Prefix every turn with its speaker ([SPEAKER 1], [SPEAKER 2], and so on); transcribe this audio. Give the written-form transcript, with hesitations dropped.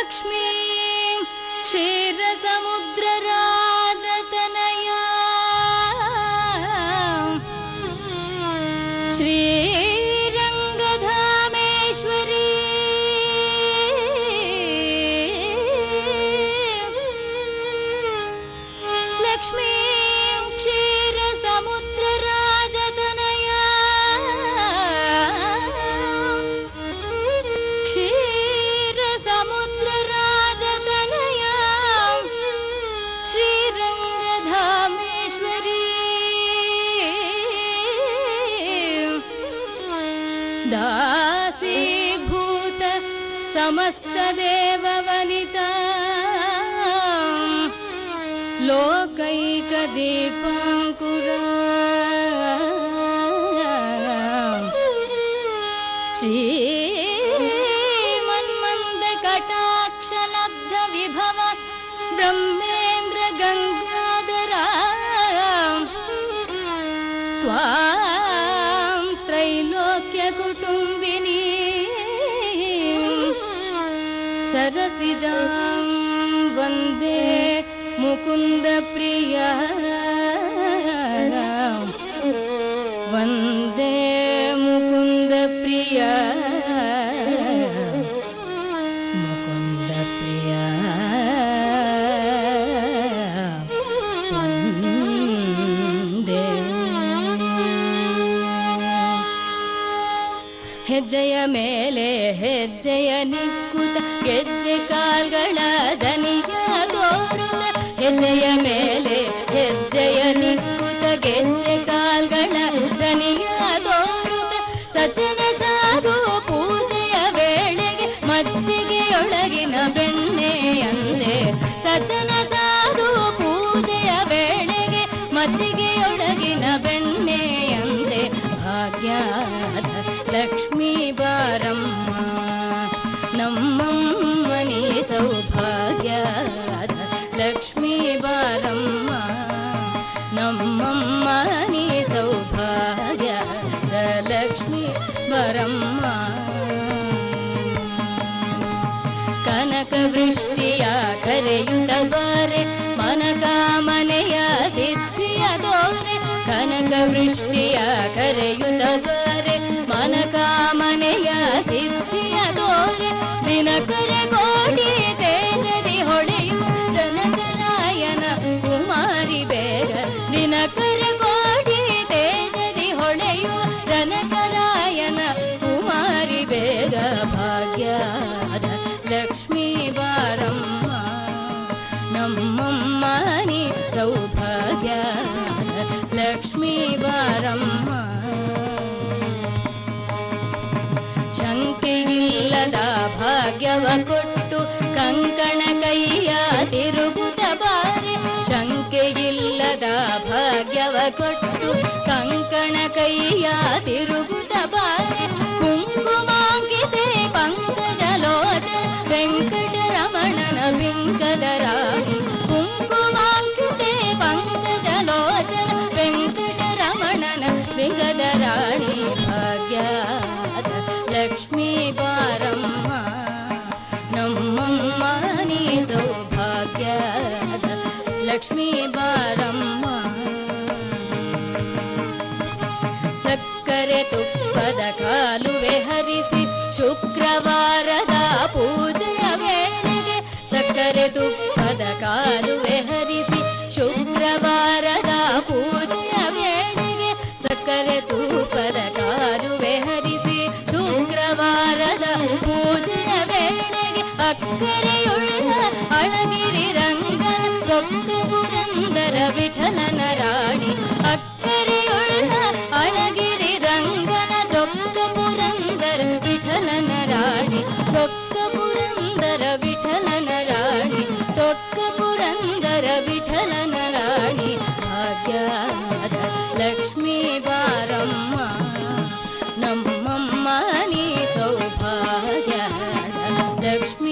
[SPEAKER 1] ಲಕ್ಷ್ಮೀ ಕ್ಷೀರಸಮುದ್ರರಾಜತನಯ ಶ್ರೀರಂಗಧಾಮೇಶ್ವರಿ ಲಕ್ಷ್ಮೀ ಕ್ಷೀರಸಮುದ್ರರಾಜತನಯ ಕ್ಷೀರಸಮುದ್ರರಾಜತನಯ ಶ್ರೀರಂಗಧಾಮೇಶ್ವರಿ ದಾಸೀಭೂತ ಸಮಸ್ತ ದೇವವನಿತಾ ಲೋಕೈಕ ದೀಪಾಂಕುರ ಶ್ರೀಮನ್ಮಂದ ಕಟಾಕ್ಷಲಬ್ಧ ವಿಭವ ಬ್ರಹ್ಮೇಂದ್ರ ಗಂಗಾಧರ ತ್ವಾಂ ತ್ರೈಲೋಕ್ಯ ಕುಟುಂಬಿನಿ ಸರಸಿಜಾಂ ವಂದೇ ಮುಕುಂದ ಪ್ರಿಯ ವಂದೇ ಮುಕುಂದ ಪ್ರಿಯ ಮುಕುಂದ ಪ್ರಿಯ ವಂದೇ. ಹೆಜ್ಜೆಯ ಮೇಲೆ ಹೆಜ್ಜೆಯ ನಿಕ್ಕುತ್ತ ಗೆಜ್ಜೆ ಕಾಲ್ಗಳ ದನಿಯ ತೋರುತ್ತ ಹೆಜ್ಜೆಯ ಮೇಲೆ ಹೆಜ್ಜೆಯ ನಿಕ್ಕುತ್ತ ಗೆಜ್ಜೆ ಕಾಲ್ಗಳ ದನಿಯ ತೋರುತ್ತ ಸಜ್ಜನ ಸಾಧು ಪೂಜೆಯ ವೇಳೆಗೆ ಮಜ್ಜಿಗೆಯೊಳಗಿನ ಬೆಣ್ಣೆಯಂತೆ ಸಜ್ಜನ ಸಾಧು ಪೂಜೆಯ ವೇಳೆಗೆ ಮಜ್ಜಿಗೆಯೊಳಗಿನ ಬೆಣ್ಣೆಯಂತೆ ಭಾಗ್ಯದ ಲಕ್ಷ್ಮೀ ಬಾರಮ್ಮ ನಮ್ಮಮ್ಮನಿ ಸೌಭಾಗ್ಯದ ಲಕ್ಷ್ಮೀ ಬಾರಮ್ಮ ನಮ್ಮಮ್ಮನಿ ಸೌಭಾಗ್ಯದ ಲಕ್ಷ್ಮೀ ಬಾರಮ್ಮ. ಕನಕ ವೃಷ್ಟಿಯ ಕರೆಯುತ್ತ ಬಾರೆ ಮನಕಾಮನೆಯ ಸಿದ್ಧಿಯ ತೋರೆ ಕನಕ ವೃಷ್ಟಿಯ ಕರೆಯುತ್ತ ಬಾರೆ ಮನಕಾಮನೆಯ ಸಿದ್ಧಿಯ ತೋರೆ ದಿನಕರ ಕೋಟಿ ತೇಜದಿ ಹೊಳೆಯು ಜನಕರಾಯನ ಕುಮಾರಿ ಬೇಗ ದಿನಕರ ಕೋಟಿ ತೇಜದಿ ಹೊಳೆಯು ಜನಕರಾಯನ ಕುಮಾರಿ ಬೇಗ ಭಾಗ್ಯದ ಲಕ್ಷ್ಮೀ ಬಾರಮ್ಮ ನಮ್ಮಮ್ಮನಿ ಸೌಭಾಗ್ಯದ ಲಕ್ಷ್ಮೀ ಬಾರಮ್ಮ. ಶಂಕೆಯಿಲ್ಲದ ಭಾಗ್ಯವ ಕೊಟ್ಟು ಕಂಕಣ ಕೈಯ ತಿರುಗುತ್ತ ಬಾರೆ ಶಂಕೆಯಿಲ್ಲದ ಭಾಗ್ಯವ ಕೊಟ್ಟು ಕಂಕಣ ಕೈಯ ತಿರುಗುತ್ತ ಬಾರೆ ಕುಂಕುಮಾಂಕಿತೆ ಪಂಕಜಲೋಚನ ವೆಂಕಟರಮಣನ ಬಿಂಕದ ರಾಣಿ ಕುಂಕುಮಾಂಕಿತೆ ಪಂಕಜಲೋಚನ ವೆಂಕಟರಮಣನ ಬಿಂಕದ ರಾಣಿ ಭಾಗ್ಯದ ಲಕ್ಷ್ಮೀ ಬಾರಮ್ಮ ನಮ್ಮಮ್ಮನಿ ಸೌಭಾಗ್ಯದ ಲಕ್ಷ್ಮೀ ಬಾರಮ್ಮ. ಸಕ್ಕರೆ ತುಪ್ಪದ ಕಾಲುವೆ ಹರಿಸಿ ಶುಕ್ರವಾರದ ಪೂಜೆಯ ವೇಳೆಗೆ ಸಕ್ಕರೆ ತುಪ್ಪದ ಕಾಲುವೆ ಹರಿಸಿ ಶುಕ್ರವಾರದ ಪೂಜೆಯ ವೇಳೆಗೆ ಸಕ್ಕರೆ ತುಪ್ಪದ ಕಾಲುವೆ ಹರಿಸಿ ಶುಕ್ರವಾರದ ಪೂಜೆಯ ವೇಳೆಗೆ ಅಕ್ಕರೆಯುಳ್ಳ ಅಳಗಿರಿ ರಂಗನ ಚೊಕ್ಕ ಪುರಂದರ ವಿಠಲನ ರಾಣಿ ಅಕ್ಕರೆಯುಳ್ಳ ಅಳಗಿರಿ ರಂಗನ ಚೊಕ್ಕ ಪುರಂದರ ವಿಠಲನ ರಾಣಿ ಚೊಕ್ಕ ಪುರಂದರ ವಿಠಲನ ರಾಣಿ ಚೊಕ್ಕ ಪುರಂದರ ವಿಠಲನ ರಾಣಿ ಭಾಗ್ಯದ ಲಕ್ಷ್ಮೀ ಬಾರಮ್ಮ ನಮ್ಮಮ್ಮನಿ ಸೌಭಾಗ್ಯದ ಲಕ್ಷ್ಮೀ